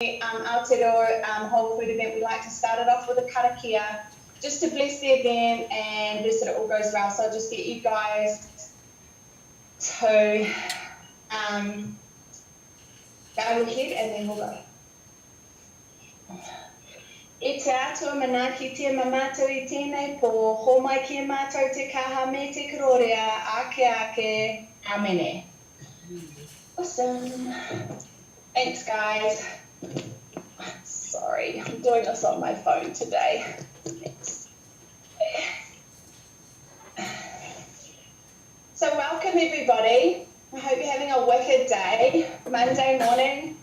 Aotearoa whole food event, we like to start it off with a karakia just to bless the event and bless that it all goes well. So I'll just get you guys to go ahead and then we'll go. E te atua mana ki te mamātou I tēnei pō, ho mai ki e mātou te kaha me te karorea, ake, amene. Awesome. Thanks, guys. Sorry, I'm doing this on my phone today. Thanks. So welcome, everybody. I hope you're having a wicked day. Monday morning.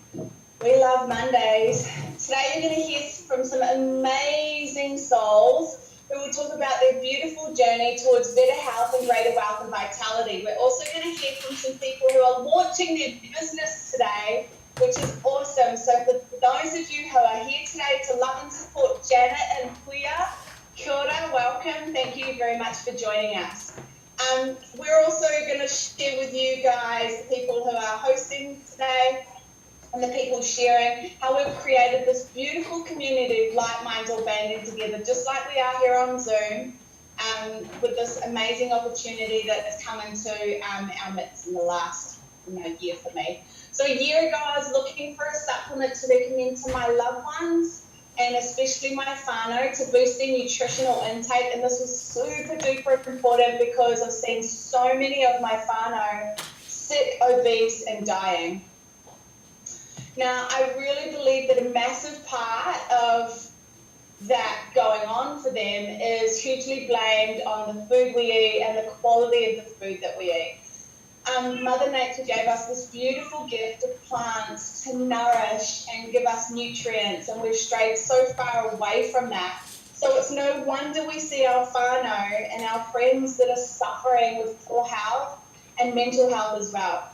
We love Mondays. Today you're going to hear from some amazing souls who will talk about their beautiful journey towards better health and greater wealth and vitality. We're also going to hear from some people who are launching their business today, which is awesome. So for those of you who are here today to love and support Janet and Kuya, kia ora, welcome. Thank you very much for joining us. We're also going to share with you guys the people who are hosting today and the people sharing how we've created this beautiful community of like minds all banding together, just like we are here on Zoom, with this amazing opportunity that has come into our midst in the last year for me. So a year ago, I was looking for a supplement to recommend to my loved ones, and especially my whānau, to boost their nutritional intake. And this was super duper important because I've seen so many of my whānau sick, obese, and dying. Now, I really believe that a massive part of that going on for them is hugely blamed on the food we eat and the quality of the food that we eat. Mother Nature gave us this beautiful gift of plants to nourish and give us nutrients, and we've strayed so far away from that. So it's no wonder we see our whānau and our friends that are suffering with poor health and mental health as well.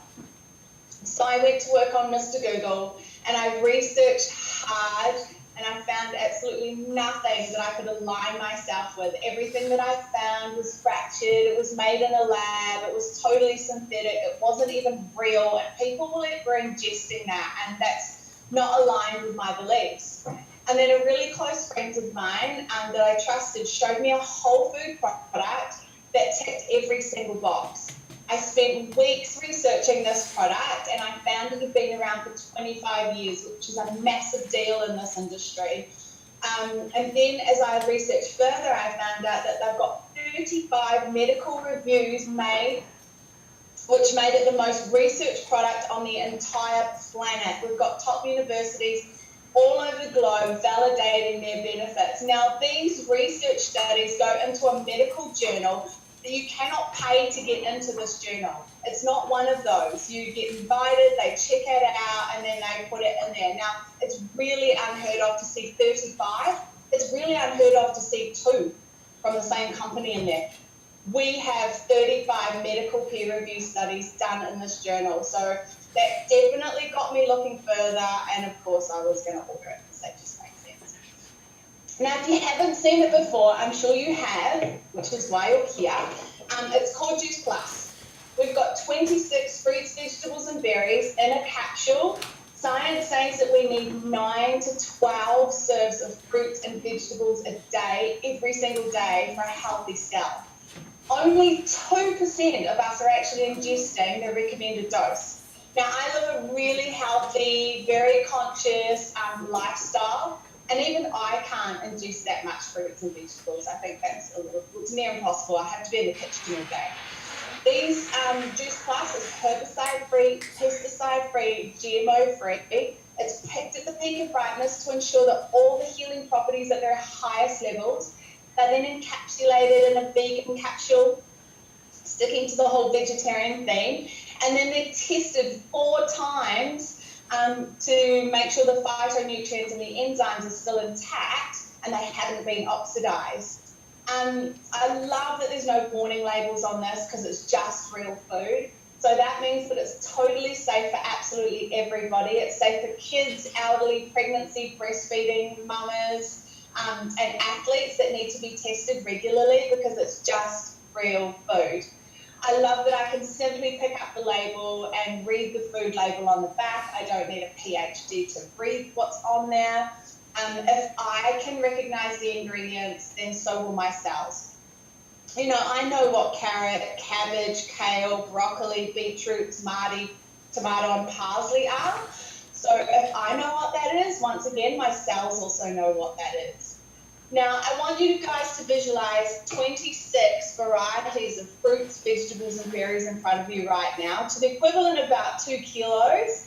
So I went to work on Mr. Google and I researched hard, and I found absolutely nothing that I could align myself with. Everything that I found was fractured, it was made in a lab, it was totally synthetic, it wasn't even real, and people were ingesting that, and that's not aligned with my beliefs. And then a really close friend of mine that I trusted showed me a whole food product that ticked every single box. I spent weeks researching this product, and I found it had been around for 25 years, which is a massive deal in this industry. And then as I researched further, I found out that they've got 35 medical reviews made, which made it the most researched product on the entire planet. We've got top universities all over the globe validating their benefits. Now, these research studies go into a medical journal. You cannot pay to get into this journal. It's not one of those. You get invited, they check it out, and then they put it in there. Now, it's really unheard of to see 35. It's really unheard of to see 2 from the same company in there. We have 35 medical peer review studies done in this journal. So that definitely got me looking further, and of course I was going to order it because that just makes sense. Now, if you haven't seen it before, I'm sure you have, which is why you're here. It's called Juice Plus. We've got 26 fruits, vegetables, and berries in a capsule. Science says that we need 9 to 12 serves of fruits and vegetables a day, every single day, for a healthy cell. Only 2% of us are actually ingesting the recommended dose. Now, I live a really healthy, very conscious lifestyle. And even I can't ingest that much fruits and vegetables. I think that's it's near impossible. I have to be in the kitchen all day. These Juice Plus is herbicide-free, pesticide-free, GMO-free. It's picked at the peak of ripeness to ensure that all the healing properties at their highest levels. They're then encapsulated in a vegan capsule, sticking to the whole vegetarian theme. And then they're tested 4 times to make sure the phytonutrients and the enzymes are still intact and they haven't been oxidized. I love that there's no warning labels on this because it's just real food. So that means that it's totally safe for absolutely everybody. It's safe for kids, elderly, pregnancy, breastfeeding, mamas, and athletes that need to be tested regularly because it's just real food. I love that I can simply pick up the label and read the food label on the back. I don't need a PhD to read what's on there. If I can recognize the ingredients, then so will my cells. You know, I know what carrot, cabbage, kale, broccoli, beetroot, tomato, and parsley are. So if I know what that is, once again, my cells also know what that is. Now, I want you guys to visualize 26 varieties of fruits, vegetables, and berries in front of you right now, to the equivalent of about 2 kilos.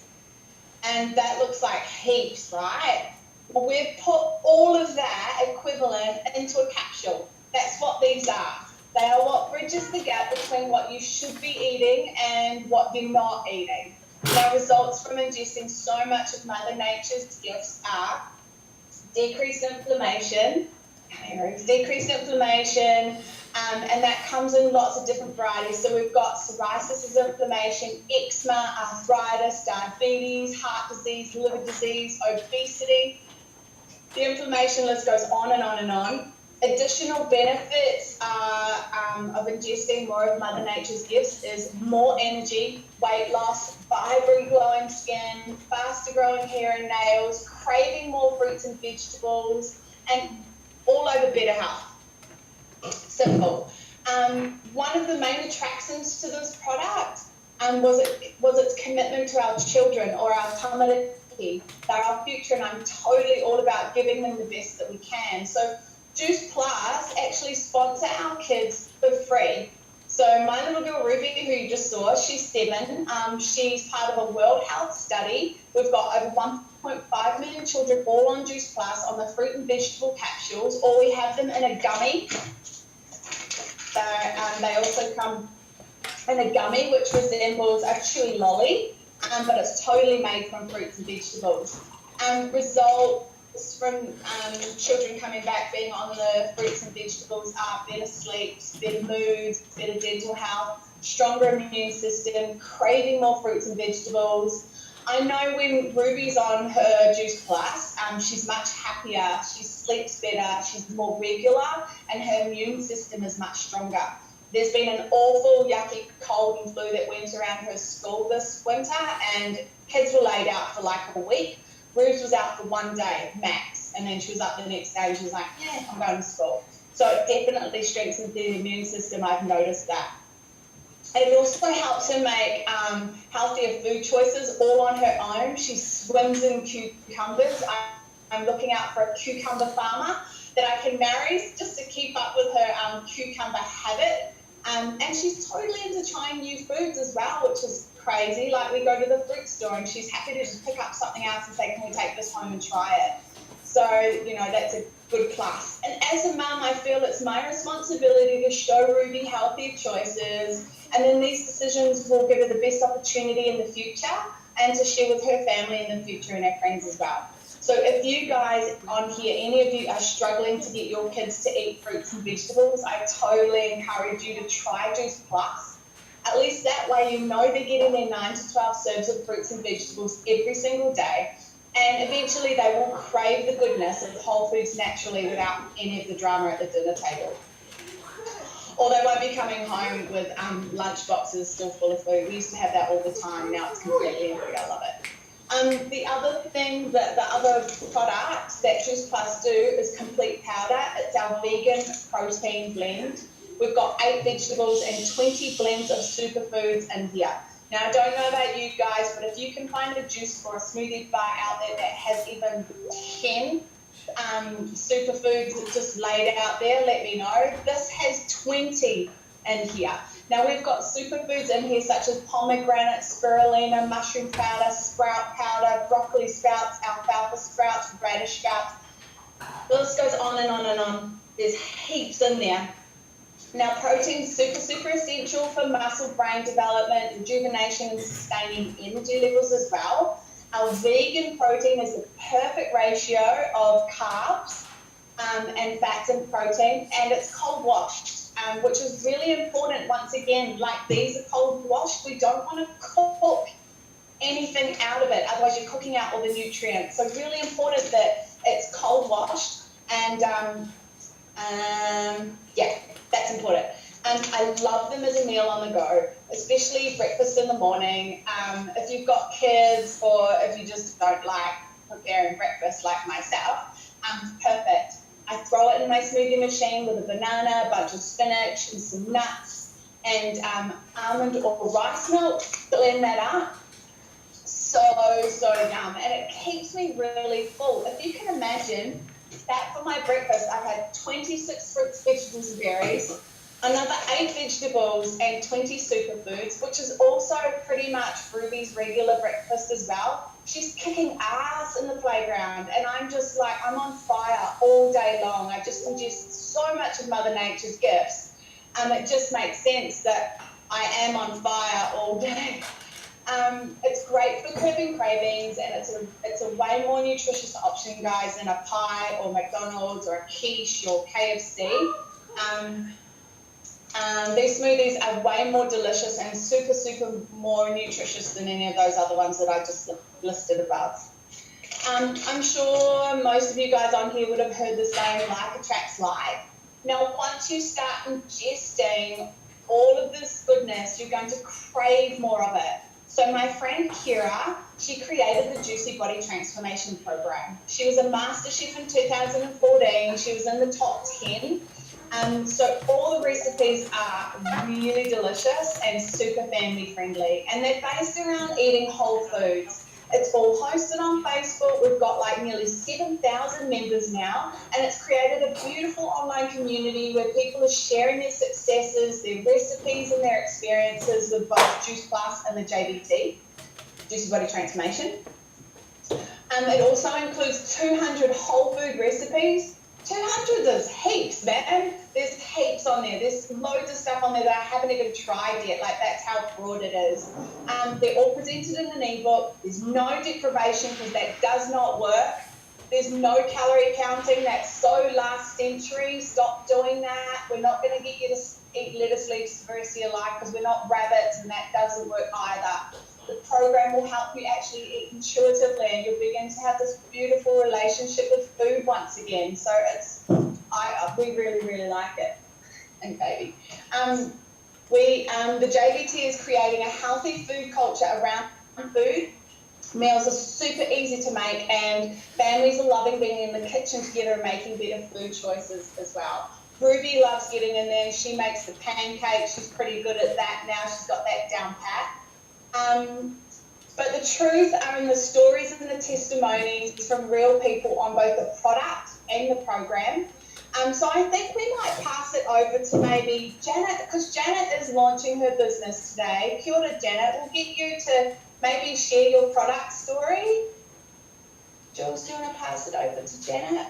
And that looks like heaps, right? Well, we've put all of that equivalent into a capsule. That's what these are. They are what bridges the gap between what you should be eating and what you're not eating. Now, results from ingesting so much of Mother Nature's gifts are decreased inflammation, and that comes in lots of different varieties. So we've got psoriasis is inflammation, eczema, arthritis, diabetes, heart disease, liver disease, obesity. The inflammation list goes on and on and on. Additional benefits of ingesting more of Mother Nature's gifts is more energy, weight loss, vibrant glowing skin, faster growing hair and nails, craving more fruits and vegetables, and all over better health. Simple. One of the main attractions to this product was its commitment to our children, or our tamariki. They're our future, and I'm totally all about giving them the best that we can. So Juice Plus actually sponsor our kids for free. So my little girl Ruby, who you just saw, she's 7. She's part of a World Health study. We've got over 1.5 million children all on Juice Plus on the fruit and vegetable capsules, or we have them in a gummy. So they also come in a gummy, which resembles a chewy lolly, but it's totally made from fruits and vegetables. Results from children coming back being on the fruits and vegetables are better sleep, better moods, better dental health, stronger immune system, craving more fruits and vegetables. I know when Ruby's on her Juice Plus, she's much happier, she sleeps better, she's more regular, and her immune system is much stronger. There's been an awful, yucky cold and flu that went around her school this winter, and kids were laid out for like a week. Rubes was out for 1 day, max, and then she was up the next day and she was like, yeah, I'm going to school. So it definitely strengthens the immune system, I've noticed that. It also helps her make healthier food choices all on her own. She swims in cucumbers. I'm looking out for a cucumber farmer that I can marry just to keep up with her cucumber habit. And she's totally into trying new foods as well, which is crazy. Like, we go to the fruit store and she's happy to just pick up something else and say, can we take this home and try it? So, you know, that's a good plus. And as a mum, I feel it's my responsibility to show Ruby healthier choices, and then these decisions will give her the best opportunity in the future and to share with her family in the future and her friends as well. So if you guys on here, any of you are struggling to get your kids to eat fruits and vegetables, I totally encourage you to try Juice Plus. At least that way you know they're getting their 9 to 12 serves of fruits and vegetables every single day. And eventually they will crave the goodness of whole foods naturally without any of the drama at the dinner table. Or they won't be coming home with lunch boxes still full of food. We used to have that all the time. Now it's completely empty. I love it. The other thing, the other product that Juice Plus do is Complete Powder. It's our vegan protein blend. We've got 8 vegetables and 20 blends of superfoods in here. Now, I don't know about you guys, but if you can find a juice or a smoothie bar out there that has even 10 superfoods just laid out there, let me know. This has 20 in here. Now, we've got superfoods in here such as pomegranate, spirulina, mushroom powder, sprout powder, broccoli sprouts, alfalfa sprouts, radish sprouts. The list goes on and on and on. There's heaps in there. Now, protein's super essential for muscle, brain development, rejuvenation, and sustaining energy levels as well. Our vegan protein is the perfect ratio of carbs and fats and protein, and it's cold washed, which is really important. Once again, like these are cold washed. We don't want to cook anything out of it, otherwise you're cooking out all the nutrients. So really important that it's cold washed, and yeah, that's important. I love them as a meal on the go, especially breakfast in the morning. If you've got kids or if you just don't like preparing breakfast like myself, perfect. I throw it in my smoothie machine with a banana, a bunch of spinach and some nuts and almond or rice milk, blend that up. So yum. And it keeps me really full. If you can imagine that for my breakfast, I've had 26 fruits, vegetables and berries, another 8 vegetables and 20 superfoods, which is also pretty much Ruby's regular breakfast as well. She's kicking ass in the playground and I'm just like, I'm on fire all day long. I just ingest so much of Mother Nature's gifts. It just makes sense that I am on fire all day. It's great for curbing cravings and it's a way more nutritious option, guys, than a pie or McDonald's or a quiche or KFC. These smoothies are way more delicious and super more nutritious than any of those other ones that I just listed above. I'm sure most of you guys on here would have heard the saying, like attracts like. Now, once you start ingesting all of this goodness, you're going to crave more of it. So my friend Kira, she created the Juicy Body Transformation Program. She was a master chef in 2014. She was in the top 10. So all the recipes are really delicious and super family friendly. And they're based around eating whole foods. It's all hosted on Facebook. We've got like nearly 7,000 members now. And it's created a beautiful online community where people are sharing their successes, their recipes and their experiences with both Juice Plus and the JBT, Juicy Body Transformation. It also includes 200 whole food recipes. 200 is heaps, man. There's heaps on there. There's loads of stuff on there that I haven't even tried yet. Like, that's how broad it is. They're all presented in an ebook. There's no deprivation because that does not work. There's no calorie counting. That's so last century. Stop doing that. We're not going to get you to eat lettuce leaves for the rest of your life because we're not rabbits and that doesn't work either. The program will help you actually eat intuitively and you'll begin to have this beautiful relationship with food once again. So we really like it. And baby. The JBT is creating a healthy food culture around food. Meals are super easy to make and families are loving being in the kitchen together and making better food choices as well. Ruby loves getting in there. She makes the pancakes. She's pretty good at that now. She's got that down pat. But the truth are in the stories and the testimonies from real people on both the product and the program. So I think we might pass it over to maybe Janet, because Janet is launching her business today. Kia ora, Janet. We'll get you to maybe share your product story. Jules, do you want to pass it over to Janet?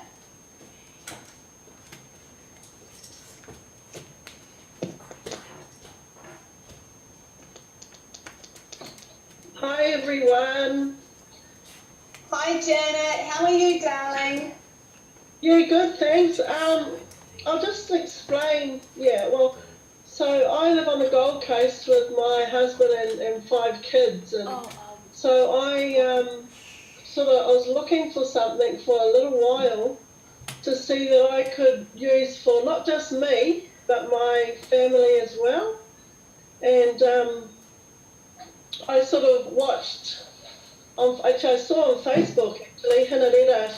Hi everyone. Hi Janet, how are you, darling? Yeah, good, thanks. I'll just explain. So I live on the Gold Coast with my husband and 5 kids, and so I was looking for something for a little while to see that I could use for not just me but my family as well, and I sort of watched, I saw on Facebook actually, Hinareta,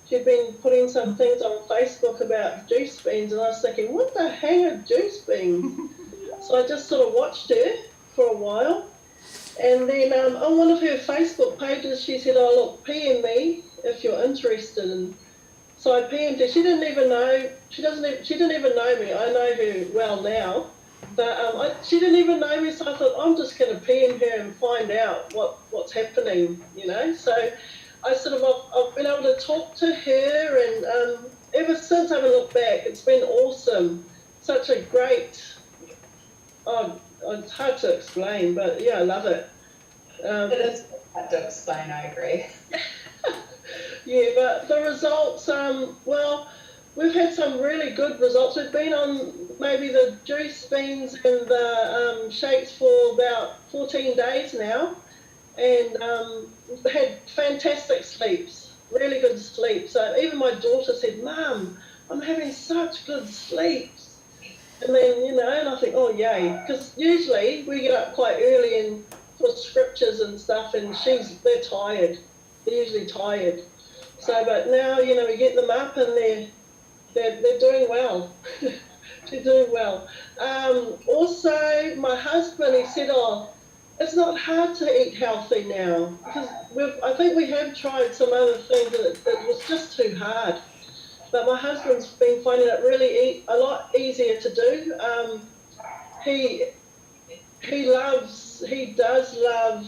she'd been putting some things on Facebook about juice beans, and I was thinking, what the hell are juice beans? So I just sort of watched her for a while, and then on one of her Facebook pages she said, oh look, PM me if you're interested, and so I PM'd her. She didn't even know me. I know her well now. But she didn't even know me, so I thought, I'm just going to PM her and find out what's happening, you know. So I've been able to talk to her, and ever since I haven't looked back, it's been awesome. Such a great, it's hard to explain, but yeah, I love it. It is hard to explain, I agree. Yeah, but the results, we've had some really good results. We've been on maybe the juice beans and the shakes for about 14 days now, and we've had fantastic sleeps, really good sleep. So even my daughter said, Mum, I'm having such good sleeps. And then, and I think, oh, yay. Because usually we get up quite early and for scriptures and stuff, and they're tired. They're usually tired. So, but now, we get them up and they're doing well. They're doing well. Also, my husband, he said, oh, it's not hard to eat healthy now. Because I think we have tried some other things and it was just too hard. But my husband's been finding it really a lot easier to do. He does love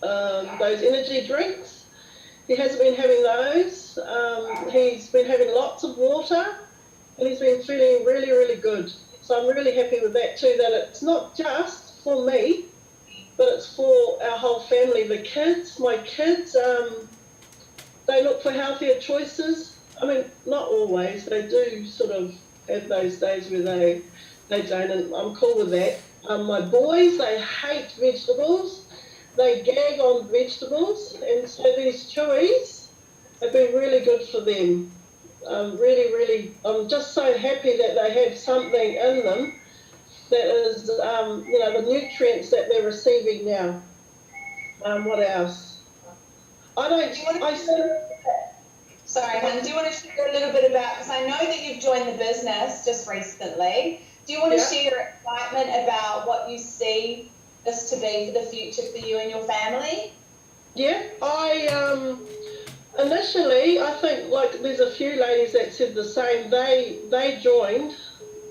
those energy drinks. He hasn't been having those. He's been having lots of water, and he's been feeling really, really good. So I'm really happy with that too. That it's not just for me, but it's for our whole family. My kids. They look for healthier choices. I mean, not always. They do sort of have those days where they don't, and I'm cool with that. My boys, they hate vegetables. They gag on vegetables, and so these chewies have been really good for them. Really, really, I'm just so happy that they have something in them that is, the nutrients that they're receiving now. What else? Sorry, hon, do you want to share a little bit about, because I know that you've joined the business just recently. Do you want to share your excitement about what you see this to be for the future for you and your family? Yeah, initially, I think, like, there's a few ladies that said the same. They joined.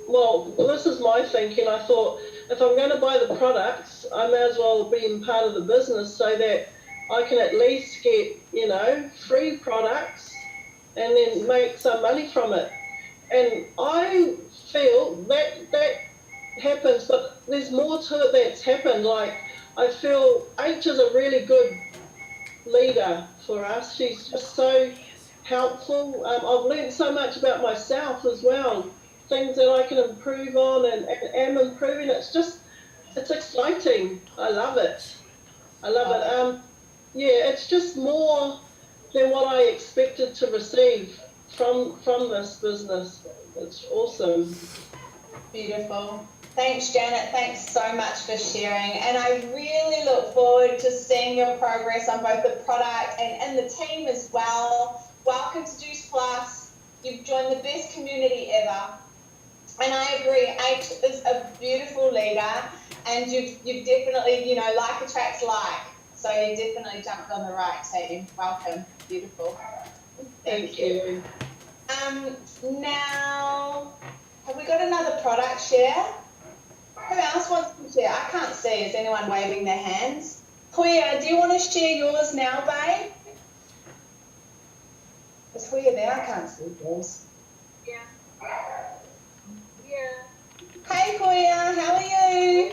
Well, this is my thinking. I thought, if I'm going to buy the products, I may as well be in part of the business so that I can at least get, free products and then make some money from it. And I feel that happens, but there's more to it that's happened. Like, I feel H is a really good leader for us. She's just so helpful. I've learned so much about myself as well, things that I can improve on and am improving. It's exciting. I love it. It's just more than what I expected to receive from this business. It's awesome. Beautiful. Thanks, Janet. Thanks so much for sharing. And I really look forward to seeing your progress on both the product and the team as well. Welcome to Juice Plus. You've joined the best community ever. And I agree, H is a beautiful leader, and you've definitely, like attracts like. So you definitely jumped on the right team. Welcome. Beautiful. Thank you. Now, have we got another product share? Who else wants to share? I can't see. Is anyone waving their hands? Huya, do you want to share yours now, babe? Is Huya there? I can't see yours. Yeah. Hey, Huya, how are you?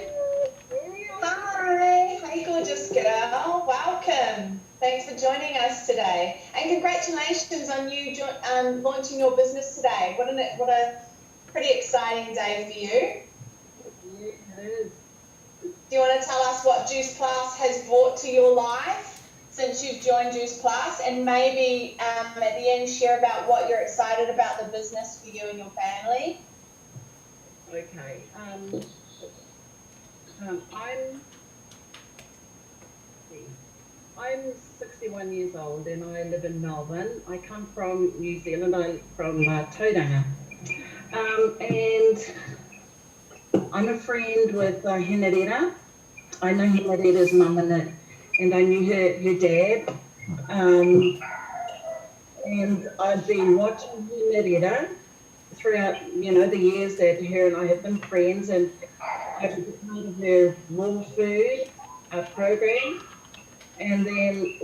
Hi. Hey, gorgeous girl. Welcome. Thanks for joining us today. And congratulations on you launching your business today. What a pretty exciting day for you. Yeah, it is. Do you want to tell us what Juice Plus has brought to your life since you've joined Juice Plus, and maybe at the end share about what you're excited about the business for you and your family? Okay. I'm 61 years old and I live in Melbourne. I come from New Zealand. I'm from Tauranga. And I'm a friend with Henrietta. I know Henrietta's mum and I knew her dad. And I've been watching Henrietta throughout, the years that her and I have been friends, and I've been part of her raw food program. And then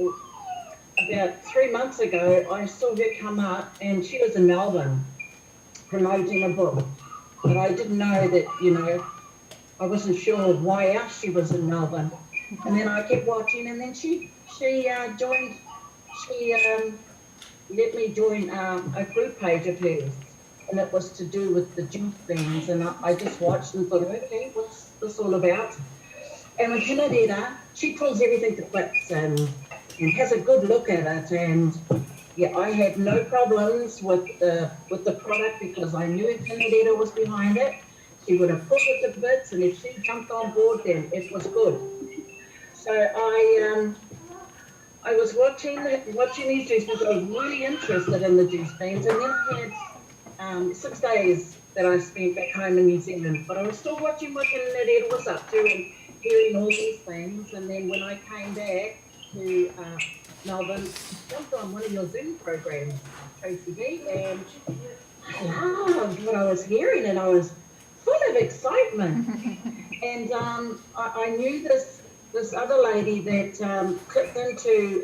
about 3 months ago, I saw her come up, and she was in Melbourne promoting a book. But I didn't know that, I wasn't sure why else she was in Melbourne. And then I kept watching, and then she joined, let me join a group page of hers. And it was to do with the juice things. And I just watched and thought, okay, what's this all about? And with Henrietta, she pulls everything to bits and has a good look at it. And yeah, I had no problems with the product because I knew Henrietta was behind it. She would have put it to bits, and if she jumped on board, then it was good. So I was watching these juice because I was really interested in the juice beans, and then I had 6 days that I spent back home in New Zealand, but I was still watching what Henrietta was up to and hearing all these things. And then when I came back to Melbourne, I jumped on one of your Zoom programs, Tracy B, and I loved what I was hearing, and I was full of excitement. And I knew this other lady that clicked into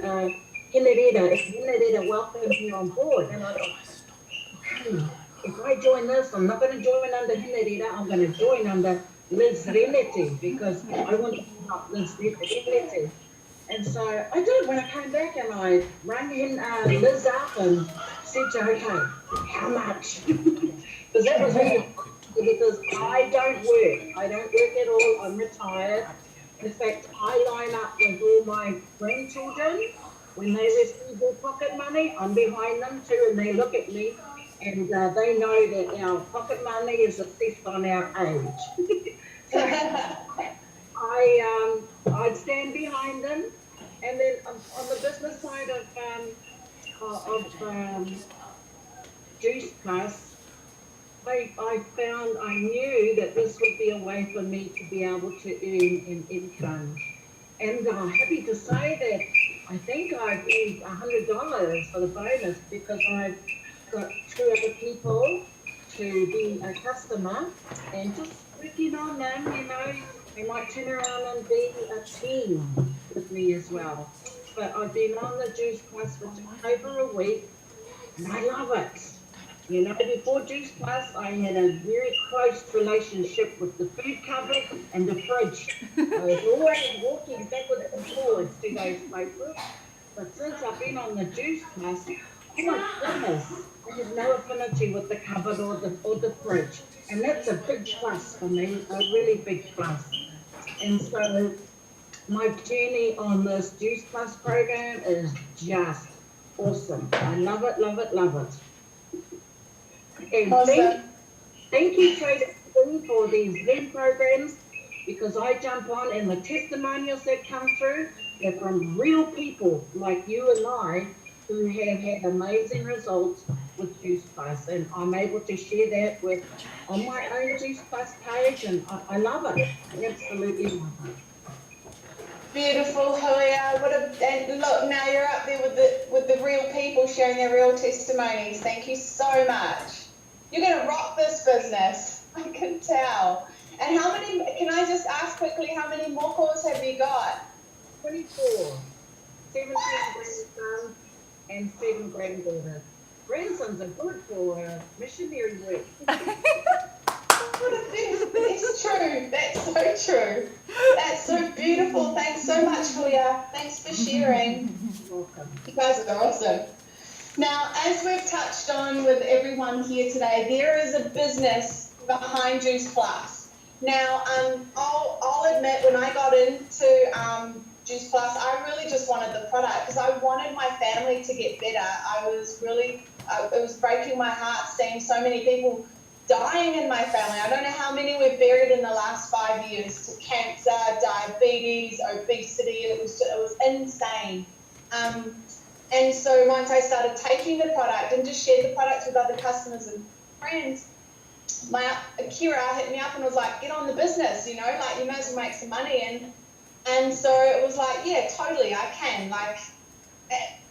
Henrietta. If Henrietta welcomed me on board, and I thought, okay, if I join this, I'm not going to join under Henrietta. I'm going to join under Liz Reneti because I want to help Liz Reneti. And so I did when I came back, and I rang in Liz up and said to her, okay, how much? Because that was really, because I don't work. I don't work at all. I'm retired. In fact, I line up with all my grandchildren. When they receive their pocket money, I'm behind them too, and they look at me, and they know that our pocket money is assessed on our age. So I'd stand behind them, and then on the business side of Juice Plus, I knew that this would be a way for me to be able to earn an income. And I'm happy to say that I think I've earned $100 for the bonus because I've got two other people to be a customer and just working on them, they might turn around and be a team with me as well. But I've been on the Juice Plus for over a week, and I love it. Before Juice Plus, I had a very close relationship with the food cupboard and the fridge. I was always walking backwards and forwards to those places. But since I've been on the Juice Plus, oh my goodness, I have no affinity with the cupboard or the fridge. And that's a big plus for me, a really big plus. And so my journey on this Juice Plus program is just awesome. I love it, love it, love it. And Awesome. thank you, Tracy, for these Zoom programs, because I jump on and the testimonials that come through, they're from real people like you and I who have had amazing results with Juice Plus. And I'm able to share that on my own Juice Plus page, and I love it. I absolutely love it. Beautiful, Julia. And look, now you're up there with the real people sharing their real testimonies. Thank you so much. You're going to rock this business. I can tell. And can I just ask quickly, how many more calls have you got? 24. 17 grandsons and 7 granddaughters. Grandsons are good for missionary work. It's true. That's so true. That's so beautiful. Thanks so much, Julia. Thanks for sharing. You're welcome. You guys are awesome. Now, as we've touched on with everyone here today, there is a business behind Juice Plus. Now, I'll admit, when I got into Juice Plus, I really just wanted the product because I wanted my family to get better. It was breaking my heart seeing so many people dying in my family. I don't know how many we've buried in the last 5 years to cancer, diabetes, obesity. It was insane. And so once I started taking the product and just shared the product with other customers and friends, Kira hit me up and was like, get on the business, you might as well make some money. And so it was like, yeah, totally, I can.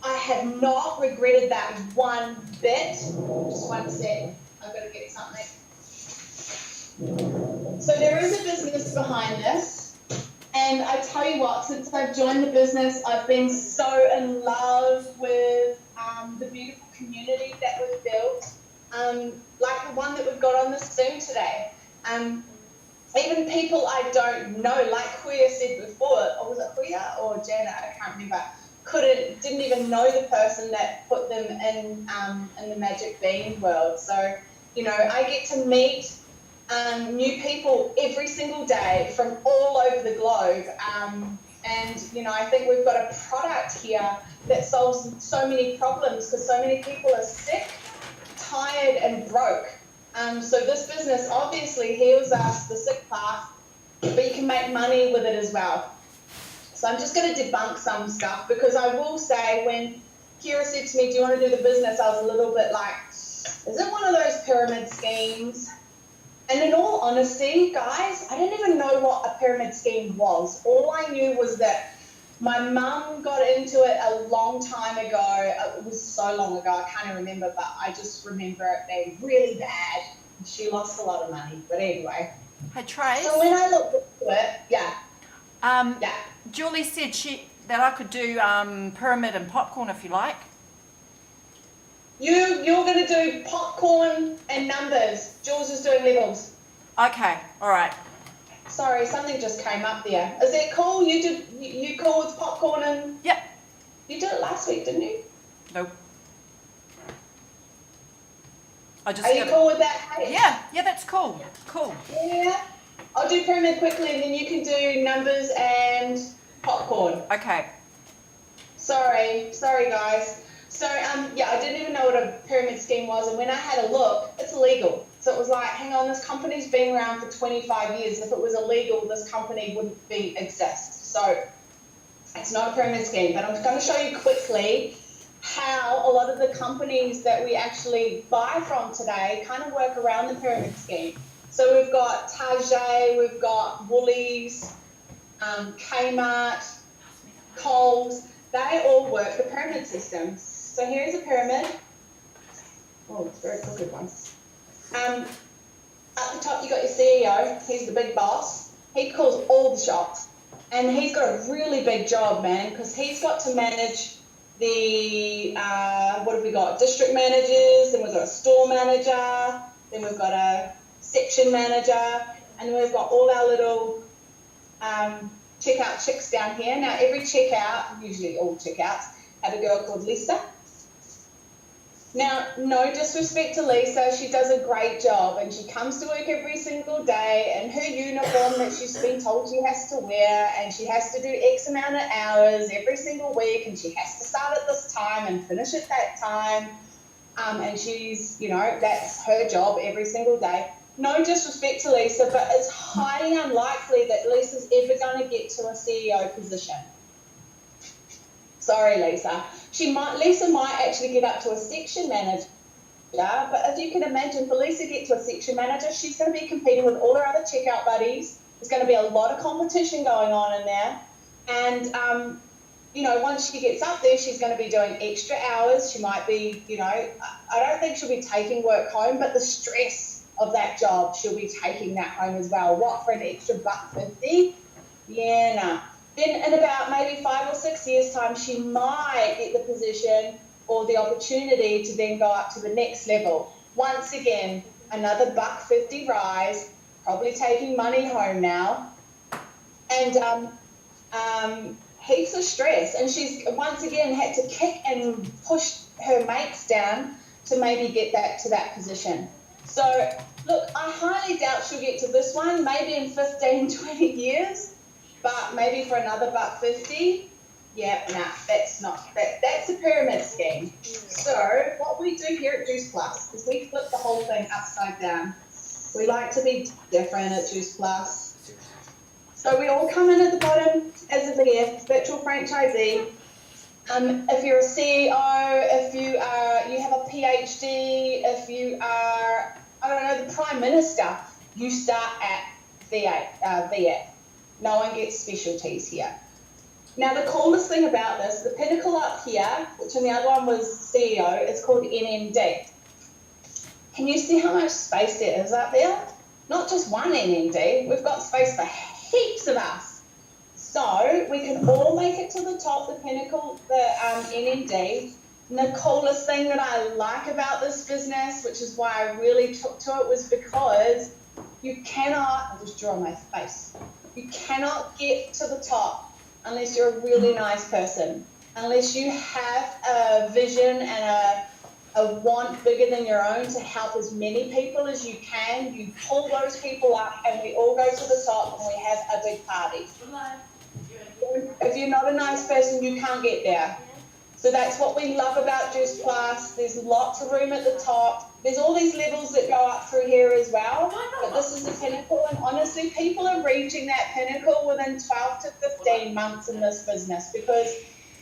I have not regretted that one bit. Just one sec, I've got to get something. So there is a business behind this. And I tell you what, since I've joined the business, I've been so in love with the beautiful community that we've built, like the one that we've got on the Zoom today. Even people I don't know, like Huya said before, or was it Huya or Jana? I can't remember. Didn't even know the person that put them in the Magic Bean world. So, I get to meet new people every single day from all over the globe, And, you know, I think we've got a product here that solves so many problems because so many people are sick, tired, and broke. So this business obviously heals us, the sick part, but you can make money with it as well. So I'm just going to debunk some stuff because I will say when Kira said to me, do you want to do the business? I was a little bit like, is it one of those pyramid schemes? And in all honesty, guys, I didn't even know what a pyramid scheme was. All I knew was that my mum got into it a long time ago. It was so long ago, I can't even remember, but I just remember it being really bad. She lost a lot of money, but anyway. Hey, Trace. So when I looked into it, yeah. Julie said that I could do pyramid and popcorn if you like. You're going to do popcorn and numbers. Jules is doing levels. Okay, all right. Sorry, something just came up there. Is that cool? You cool with popcorn and... Yep. You did it last week, didn't you? Nope. Are you cool with that? Hey? Yeah, that's cool. Cool. Yeah. I'll do pyramid quickly and then you can do numbers and popcorn. Okay. Sorry guys. So, yeah, I didn't even know what a pyramid scheme was, and when I had a look, it's illegal. So it was like, hang on, this company's been around for 25 years. If it was illegal, this company wouldn't exist. So it's not a pyramid scheme, but I'm going to show you quickly how a lot of the companies that we actually buy from today kind of work around the pyramid scheme. So we've got Target, we've got Woolies, Kmart, Coles. They all work the pyramid system. So here's a pyramid. Oh, it's a very crooked one. At the top you got your CEO. He's the big boss. He calls all the shots. And he's got a really big job, man, because he's got to manage the, what have we got? District managers, then we've got a store manager, then we've got a section manager, and then we've got all our little checkout chicks down here. Now, every checkout, usually all checkouts, have a girl called Lisa. Now, no disrespect to Lisa, she does a great job and she comes to work every single day in her uniform that she's been told she has to wear, and she has to do X amount of hours every single week, and she has to start at this time and finish at that time, and she's, you know, that's her job every single day. No disrespect to Lisa, but it's highly unlikely that Lisa's ever going to get to a CEO position. Sorry, Lisa. Lisa might actually get up to a section manager, but as you can imagine, for Lisa to get to a section manager, she's going to be competing with all her other checkout buddies. There's going to be a lot of competition going on in there. And, you know, once she gets up there, she's going to be doing extra hours. She might be, you know, I don't think she'll be taking work home, but the stress of that job, she'll be taking that home as well. What, for an extra $1.50? Yeah, nah. Then in about maybe 5 or 6 years' time, she might get the position or the opportunity to then go up to the next level. Once again, another $1.50 rise, probably taking money home now, and heaps of stress. And she's once again had to kick and push her mates down to maybe get that to that position. So look, I highly doubt she'll get to this one, maybe in 15, 20 years. But maybe for another $1.50, yeah, nah, that's not, that's a pyramid scheme. So what we do here at Juice Plus is we flip the whole thing upside down. We like to be different at Juice Plus. So we all come in at the bottom as a VF, virtual franchisee. If you're a CEO, if you have a PhD, if you are, I don't know, the Prime Minister, you start at VF. No one gets specialties here. Now, the coolest thing about this, the pinnacle up here, which on the other one was CEO, is called NMD. Can you see how much space there is up there? Not just one NMD, we've got space for heaps of us. So we can all make it to the top, the pinnacle, the NMD. And the coolest thing that I like about this business, which is why I really took to it, was because you cannot, I'll just draw my face. You cannot get to the top unless you're a really nice person, unless you have a vision and a want bigger than your own to help as many people as you can. You pull those people up and we all go to the top and we have a big party. if you're not a nice person, you can't get there. So that's what we love about Juice Plus. There's lots of room at the top. There's all these levels that go up through here as well. But this is the pinnacle. And honestly, people are reaching that pinnacle within 12 to 15 months in this business, because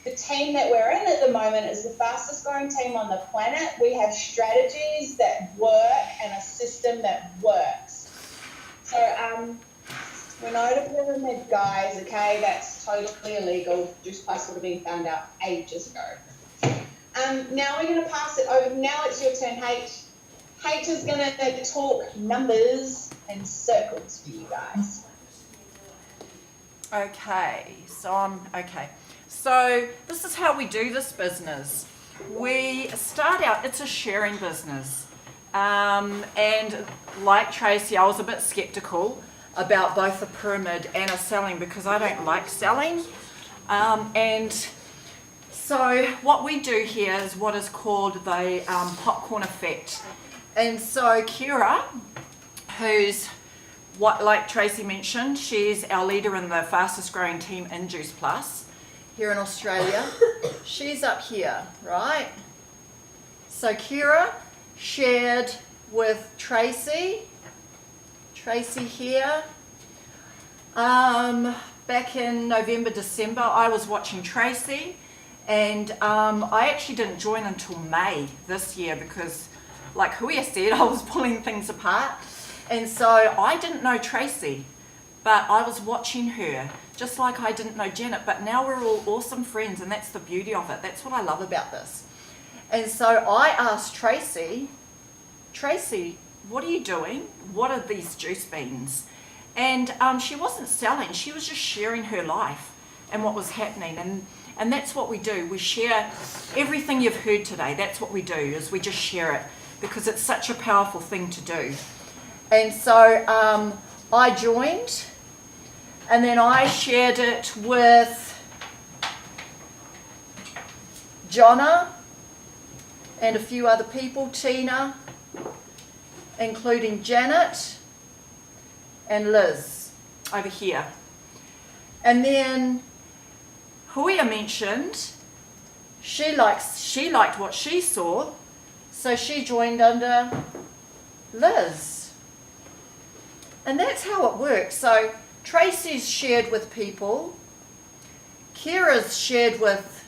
the team that we're in at the moment is the fastest growing team on the planet. We have strategies that work and a system that works. So we're not a pyramid, guys, okay? That's totally illegal. Juice Plus would have been found out ages ago. Now we're going to pass it over. Now it's your turn, H. H is going to talk numbers and circles for you guys. Okay, so this is how we do this business. We start out, it's a sharing business. And like Tracy, I was a bit skeptical about both the pyramid and a selling, because I don't like selling. And so what we do here is what is called the popcorn effect. And so Kira, who's like Tracy mentioned, she's our leader in the fastest growing team in Juice Plus here in Australia. She's up here, right? So Kira shared with Tracy here. Back in November, December, I was watching Tracy, and I actually didn't join until May this year because, like Huia said, I was pulling things apart. And so I didn't know Tracy, but I was watching her, just like I didn't know Janet, but now we're all awesome friends, and that's the beauty of it. That's what I love about this. And so I asked Tracy, what are you doing? What are these juice beans? And she wasn't selling, she was just sharing her life and what was happening. And that's what we do. We share everything you've heard today. That's what we do, is we just share it, because it's such a powerful thing to do. And so I joined, and then I shared it with Jonna and a few other people, Tina, including Janet and Liz over here. And then Huia mentioned she liked what she saw, so she joined under Liz. And that's how it works. So Tracy's shared with people, Kira's shared with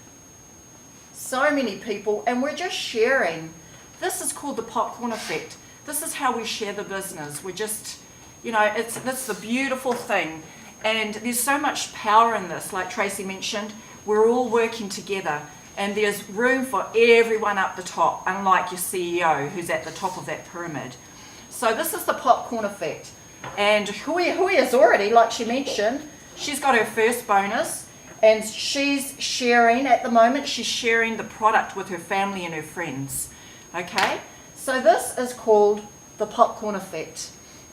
so many people, and we're just sharing. This is called the popcorn effect. This is how we share the business. We're just, that's the beautiful thing. And there's so much power in this, like Tracy mentioned. We're all working together, and there's room for everyone up the top, unlike your CEO who's at the top of that pyramid. So this is the popcorn effect. And Huia's already, like she mentioned, she's got her first bonus, and she's sharing, at the moment, she's sharing the product with her family and her friends. Okay? So this is called the popcorn effect.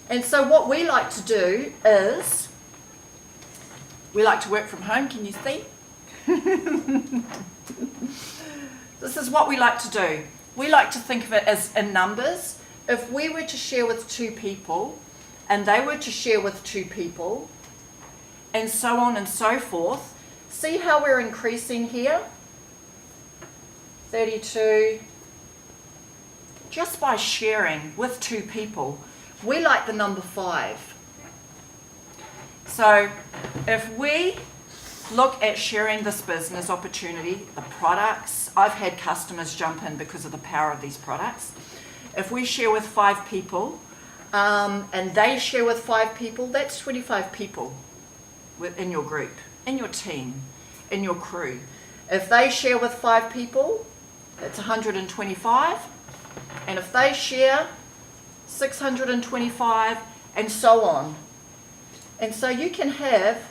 And so what we like to do is, we like to work from home, can you see? This is what we like to do. We like to think of it as in numbers. If we were to share with 2 people, and they were to share with 2 people, and so on and so forth, see how we're increasing here? 32, just by sharing with 2 people. We like the number 5. So if we look at sharing this business opportunity, the products, I've had customers jump in because of the power of these products. If we share with 5 people, and they share with 5 people, that's 25 people in your group, in your team, in your crew. If they share with 5 people, that's 125. And if they share, 625, and so on. And so you can have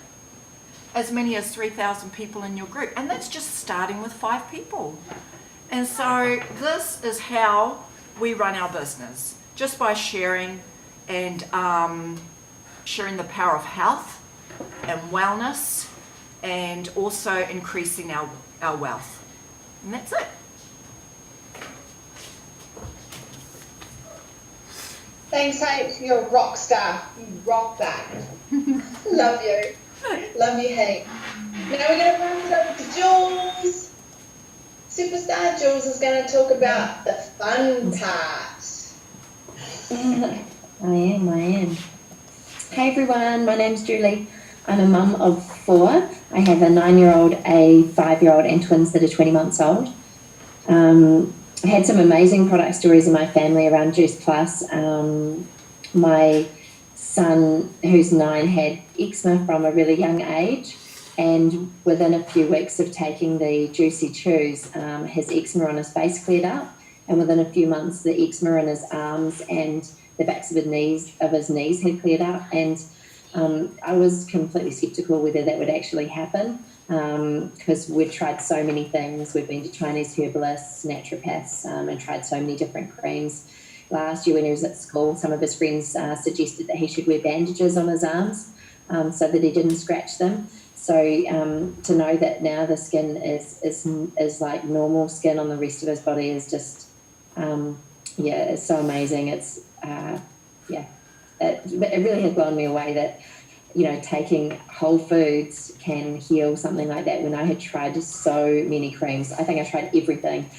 as many as 3,000 people in your group. And that's just starting with 5 people. And so this is how we run our business, just by sharing, and sharing the power of health and wellness, and also increasing our wealth. And that's it. Thanks, Hank. You're a rock star. You rock that. Love you. Love you, Hank. Now we're going to pass it over to Jules. Superstar Jules is going to talk about the fun part. I am. Hey everyone, my name's Julie. I'm a mum of 4. I have a 9-year-old, a 5-year-old, and twins that are 20 months old. I had some amazing product stories in my family around Juice Plus. My son, who's 9, had eczema from a really young age, and within a few weeks of taking the Juicy Chews, his eczema on his face cleared up, and within a few months the eczema in his arms and the backs of his knees had cleared up, and I was completely skeptical whether that would actually happen, because we've tried so many things. We've been to Chinese herbalists, naturopaths, and tried so many different creams. Last year when he was at school, some of his friends suggested that he should wear bandages on his arms so that he didn't scratch them. So to know that now the skin is like normal skin on the rest of his body is just, it's so amazing. It's, it really has blown me away that, taking Wholefoods can heal something like that when I had tried so many creams. I think I tried everything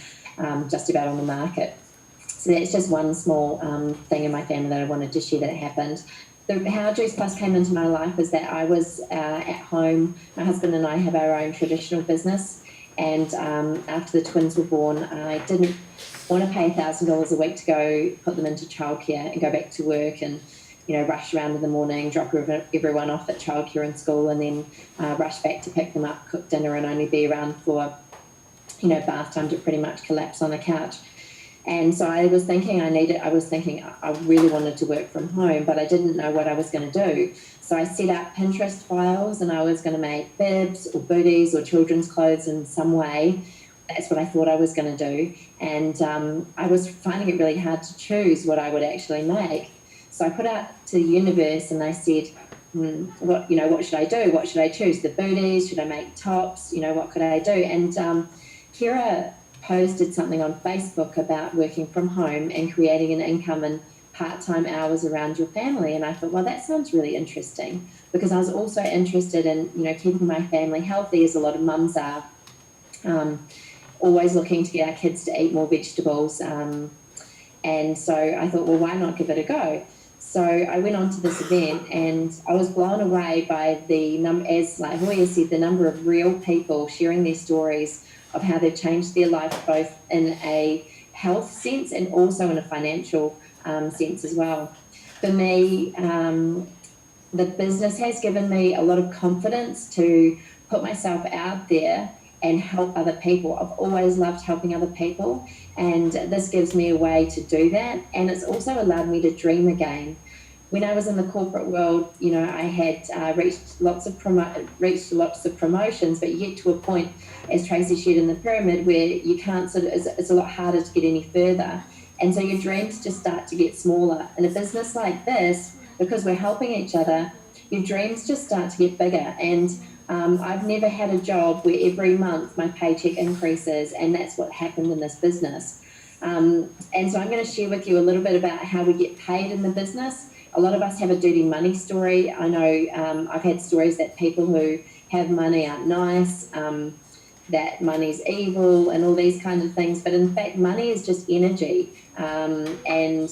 just about on the market. So that's just one small thing in my family that I wanted to share that happened. How Juice Plus came into my life is that I was at home. My husband and I have our own traditional business, and after the twins were born, I didn't want to pay $1,000 a week to go put them into childcare and go back to work and rush around in the morning, drop everyone off at childcare and school, and then rush back to pick them up, cook dinner, and only be around for bath time to pretty much collapse on the couch. And so I was thinking I really wanted to work from home, but I didn't know what I was going to do. So I set up Pinterest files, and I was going to make bibs or booties or children's clothes in some way. That's what I thought I was going to do. And I was finding it really hard to choose what I would actually make. So I put out to the universe and I said, what should I do? What should I choose? The booties? Should I make tops? What could I do? And Kira posted something on Facebook about working from home and creating an income and part-time hours around your family. And I thought, well, that sounds really interesting, because I was also interested in, keeping my family healthy, as a lot of mums are, always looking to get our kids to eat more vegetables. And so I thought, well, why not give it a go? So I went on to this event, and I was blown away by as like Hoya said, the number of real people sharing their stories of how they've changed their life, both in a health sense and also in a financial sense as well. For me, the business has given me a lot of confidence to put myself out there and help other people. I've always loved helping other people, and this gives me a way to do that. And it's also allowed me to dream again. When I was in the corporate world, I had reached lots of promotions, but you get to a point, as Tracy shared in the pyramid, where you can't it's a lot harder to get any further. And so your dreams just start to get smaller. In a business like this, because we're helping each other, your dreams just start to get bigger. And I've never had a job where every month my paycheck increases, and that's what happened in this business. And so I'm going to share with you a little bit about how we get paid in the business. A lot of us have a dirty money story. I know I've had stories that people who have money aren't nice, that money's evil and all these kinds of things. But in fact, money is just energy. And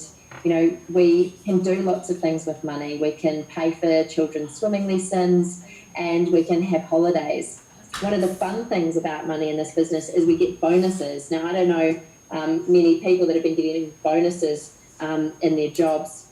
we can do lots of things with money. We can pay for children's swimming lessons, and we can have holidays. One of the fun things about money in this business is we get bonuses. Now, I don't know many people that have been getting bonuses in their jobs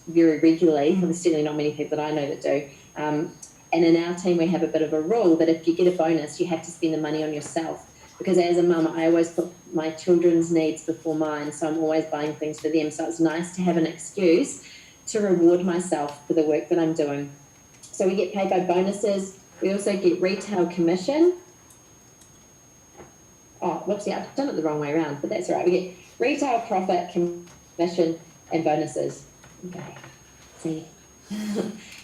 very regularly. There's certainly not many people that I know that do. And in our team, we have a bit of a rule that if you get a bonus, you have to spend the money on yourself. Because as a mum, I always put my children's needs before mine, so I'm always buying things for them. So it's nice to have an excuse to reward myself for the work that I'm doing. So we get paid by bonuses. We also get retail commission. Oh, whoopsie, I've done it the wrong way around, but that's all right. We get retail profit, commission, and bonuses. Okay, see.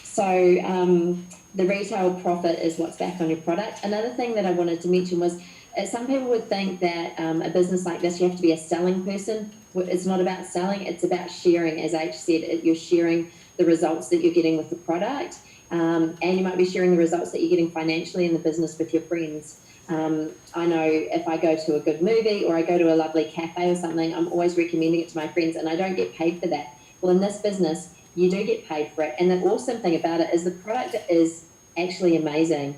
So the retail profit is what's back on your product. Another thing that I wanted to mention was some people would think that a business like this, you have to be a selling person. It's not about selling, it's about sharing. As H said, you're sharing the results that you're getting with the product. and you might be sharing the results that you're getting financially in the business with your friends. I know if I go to a good movie or I go to a lovely cafe or something, I'm always recommending it to my friends, and I don't get paid for that. Well, in this business, you do get paid for it. And the awesome thing about it is the product is actually amazing.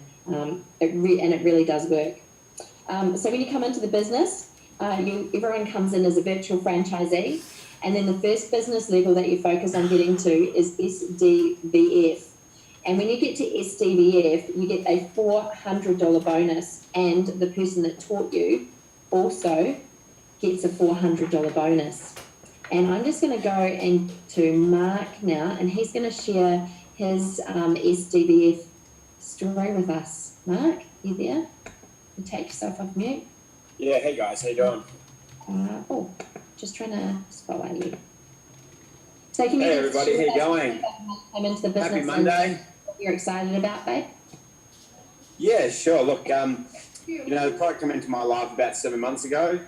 It really does work. So when you come into the business, everyone comes in as a virtual franchisee. And then the first business level that you focus on getting to is SDVF. And when you get to SDVF, you get a $400 bonus, and the person that taught you also gets a $400 bonus. And I'm just going to go into Mark now, and he's going to share his SDVF story with us. Mark, you there? You take yourself off mute. Yeah, hey guys, how you doing? Just trying to spotlight you. So can you Hey everybody, how you going? Come into the business. Happy Monday. What you're excited about, babe? Yeah, sure. Look, the product came into my life about 7 months ago.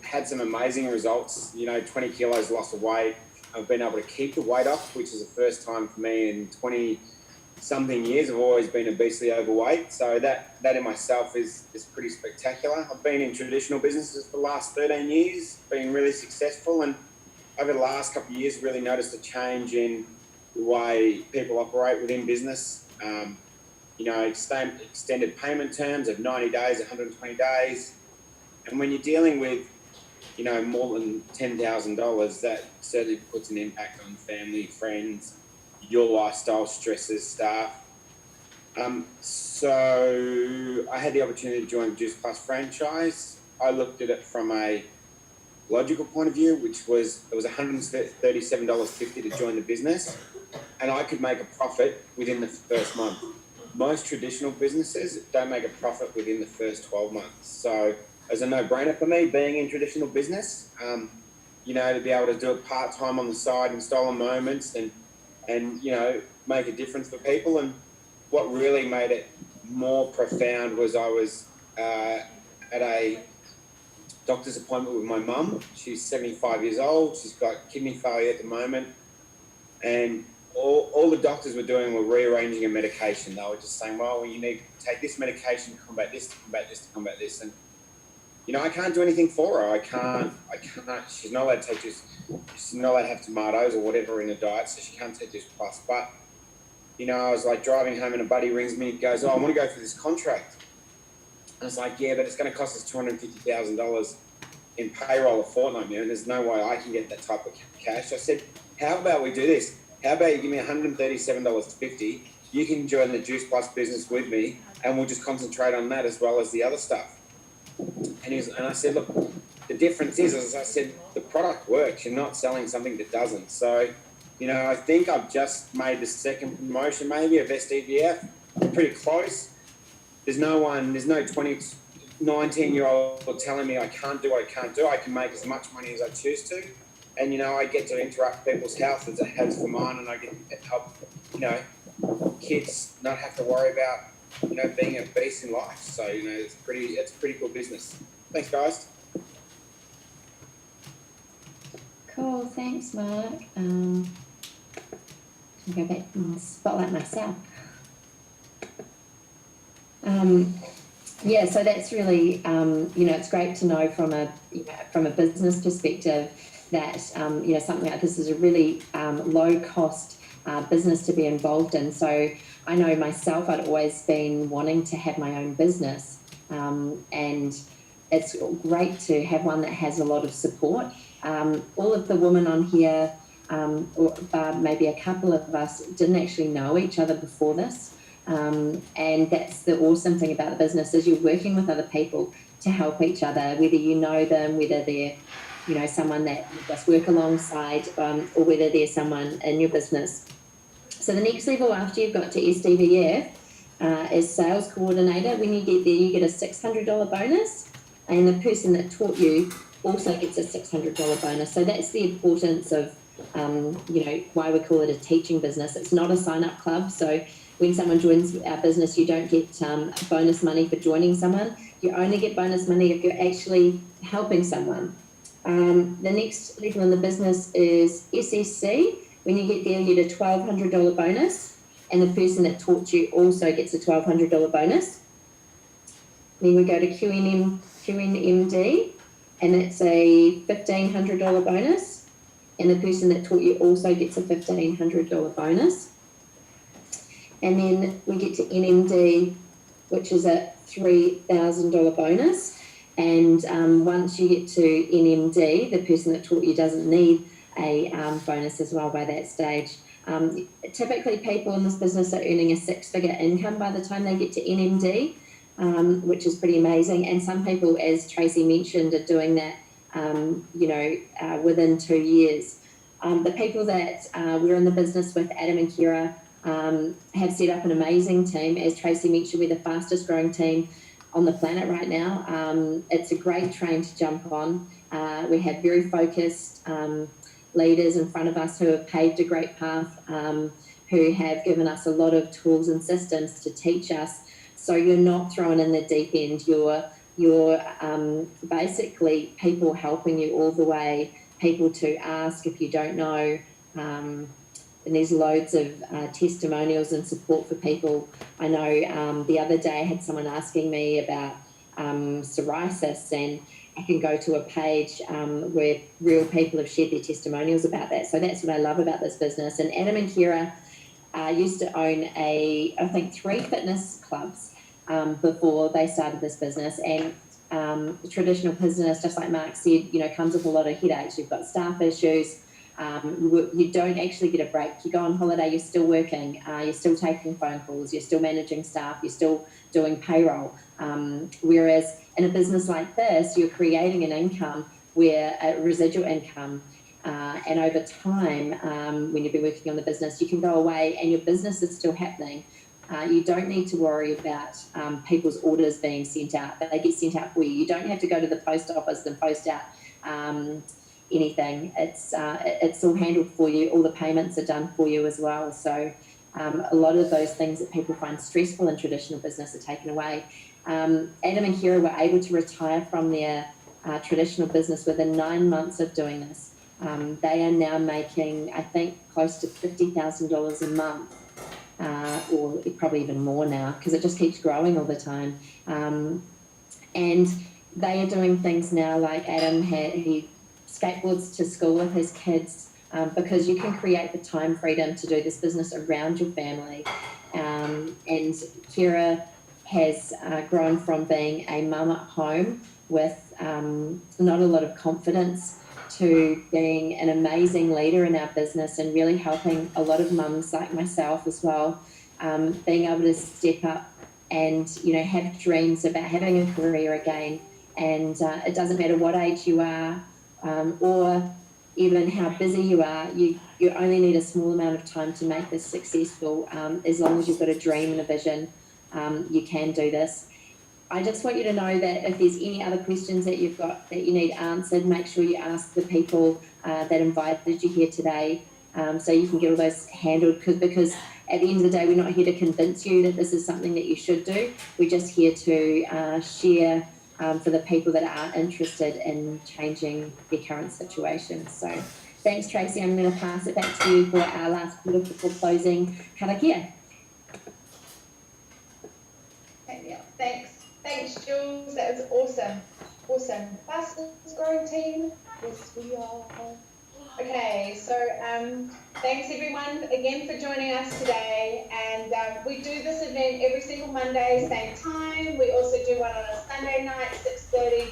Had some amazing results. 20 kilos loss of weight. I've been able to keep the weight off, which is the first time for me in 20-something years. I've always been obesely overweight, so that in myself is pretty spectacular. I've been in traditional businesses for the last 13 years, been really successful, and over the last couple of years really noticed a change in the way people operate within business. Extended payment terms of 90 days, 120 days. And when you're dealing with, more than $10,000, that certainly puts an impact on family, friends, your lifestyle, stresses, staff. So I had the opportunity to join Juice Plus franchise. I looked at it from a logical point of view, which was it was $137.50 to join the business, and I could make a profit within the first month. Most traditional businesses don't make a profit within the first 12 months. So it was a no-brainer for me being in traditional business, to be able to do it part-time on the side in stolen moments and make a difference for people. And what really made it more profound was I was at a doctor's appointment with my mum. She's 75 years old. She's got kidney failure at the moment. And all the doctors were doing were rearranging a medication. They were just saying, well, you need to take this medication to combat this, to combat this, to combat this. And, I can't do anything for her. I can't, she's not allowed to take Juice, she's not allowed to have tomatoes or whatever in her diet, so she can't take Juice Plus. But, I was like driving home and a buddy rings me and goes, I want to go for this contract. And I was like, yeah, but it's going to cost us $250,000 in payroll a fortnight, man. There's no way I can get that type of cash. I said, how about we do this? How about you give me $137.50? You can join the Juice Plus business with me, and we'll just concentrate on that as well as the other stuff. And I said, look, the difference is, as I said, the product works. You're not selling something that doesn't. So, I think I've just made the second promotion maybe of SDVF. I'm pretty close. There's no 19-year-old telling me I can't do what I can't do. I can make as much money as I choose to. And, I get to interrupt people's health as it has for mine, and I get to help, kids not have to worry about, being obese in life. So, it's pretty cool business. Thanks, guys. Cool, thanks, Mark. I'll go back and spotlight myself. So that's really, it's great to know from a business perspective that, something like this is a really low cost business to be involved in. So I know myself, I'd always been wanting to have my own business, and it's great to have one that has a lot of support. All of the women on here, or maybe a couple of us, didn't actually know each other before this. And that's the awesome thing about the business, is you're working with other people to help each other, whether you know them, whether they're, someone that you just work alongside, or whether they're someone in your business. So the next level after you've got to SDVF is sales coordinator. When you get there, you get a $600 bonus, and the person that taught you also gets a $600 bonus. So that's the importance of, why we call it a teaching business. It's not a sign-up club. So when someone joins our business, you don't get bonus money for joining someone. You only get bonus money if you're actually helping someone. The next level in the business is SSC. When you get there, you get a $1,200 bonus. and the person that taught you also gets a $1,200 bonus. Then we go to QNMD, and it's a $1,500 bonus, and the person that taught you also gets a $1,500 bonus. And then we get to NMD, which is a $3,000 bonus. And once you get to NMD, the person that taught you doesn't need a bonus as well by that stage. Typically, people in this business are earning a six-figure income by the time they get to NMD, which is pretty amazing. And some people, as Tracy mentioned, are doing that, within 2 years. The people that we're in the business with, Adam and Kira, have set up an amazing team. As Tracy mentioned, we're the fastest growing team on the planet right now. It's a great train to jump on. We have very focused leaders in front of us who have paved a great path, who have given us a lot of tools and systems to teach us. So you're not thrown in the deep end. You're basically people helping you all the way, people to ask if you don't know. And there's loads of testimonials and support for people. I know the other day I had someone asking me about psoriasis, and I can go to a page where real people have shared their testimonials about that. So that's what I love about this business. And Adam and Kira used to own I think 3 fitness clubs before they started this business. And the traditional business, just like Mark said, comes with a lot of headaches. You've got staff issues. You don't actually get a break. You go on holiday, you're still working, you're still taking phone calls, you're still managing staff, you're still doing payroll. Whereas in a business like this, you're creating an income a residual income, and over time, when you've been working on the business, you can go away and your business is still happening. You don't need to worry about people's orders being sent out, but they get sent out for you. You don't have to go to the post office and post out anything. It's all handled for you. All the payments are done for you as well. So a lot of those things that people find stressful in traditional business are taken away. Adam and Kira were able to retire from their traditional business within 9 months of doing this. They are now making, I think, close to $50,000 a month, or probably even more now, because it just keeps growing all the time. And they are doing things now like Adam he skateboards to school with his kids, because you can create the time freedom to do this business around your family. And Kira has grown from being a mum at home with not a lot of confidence to being an amazing leader in our business and really helping a lot of mums like myself as well, being able to step up and have dreams about having a career again. And it doesn't matter what age you are, or even how busy you are, you only need a small amount of time to make this successful. As long as you've got a dream and a vision, you can do this. I just want you to know that if there's any other questions that you've got that you need answered, make sure you ask the people that invited you here today, so you can get all those handled, because at the end of the day, we're not here to convince you that this is something that you should do. We're just here to share for the people that are interested in changing their current situation. So thanks, Tracy. I'm going to pass it back to you for our last quarter before closing karakia. Thanks, Jules. That was awesome. Fastest growing team. Yes, we are. Okay, so thanks everyone again for joining us today. And we do this event every single Monday, same time. We also do one on a Sunday night, 6:30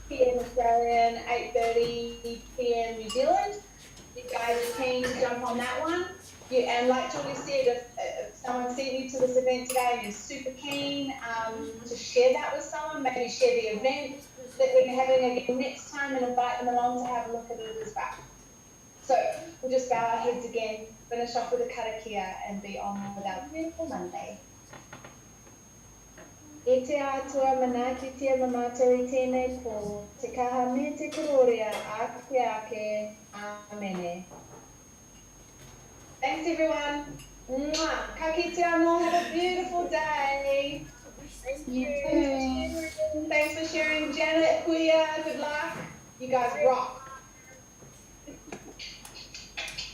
p.m. Australian, 8:30 p.m. New Zealand. You guys are keen to jump on that one. And like Julie said, if someone sent you to this event today and you're super keen to share that with someone, maybe share the event that we're having again next time and invite them along to have a look at it as well. So we'll just bow our heads again, finish off with a karakia and be on with our beautiful Monday. E te atua manaki te mamata I tēnei pō, te kaha me te kororia, ake, amene. Thanks everyone. Mwah. Ka kite anō, have a beautiful day. Thank you. Thanks for sharing, Janet, Kuya, good luck. You guys rock.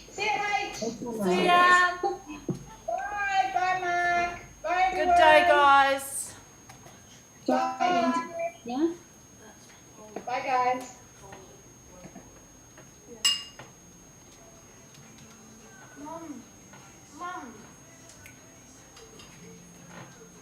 See ya, mate. See ya. Bye. day, guys. Bye. Yeah. Bye, guys. Mum.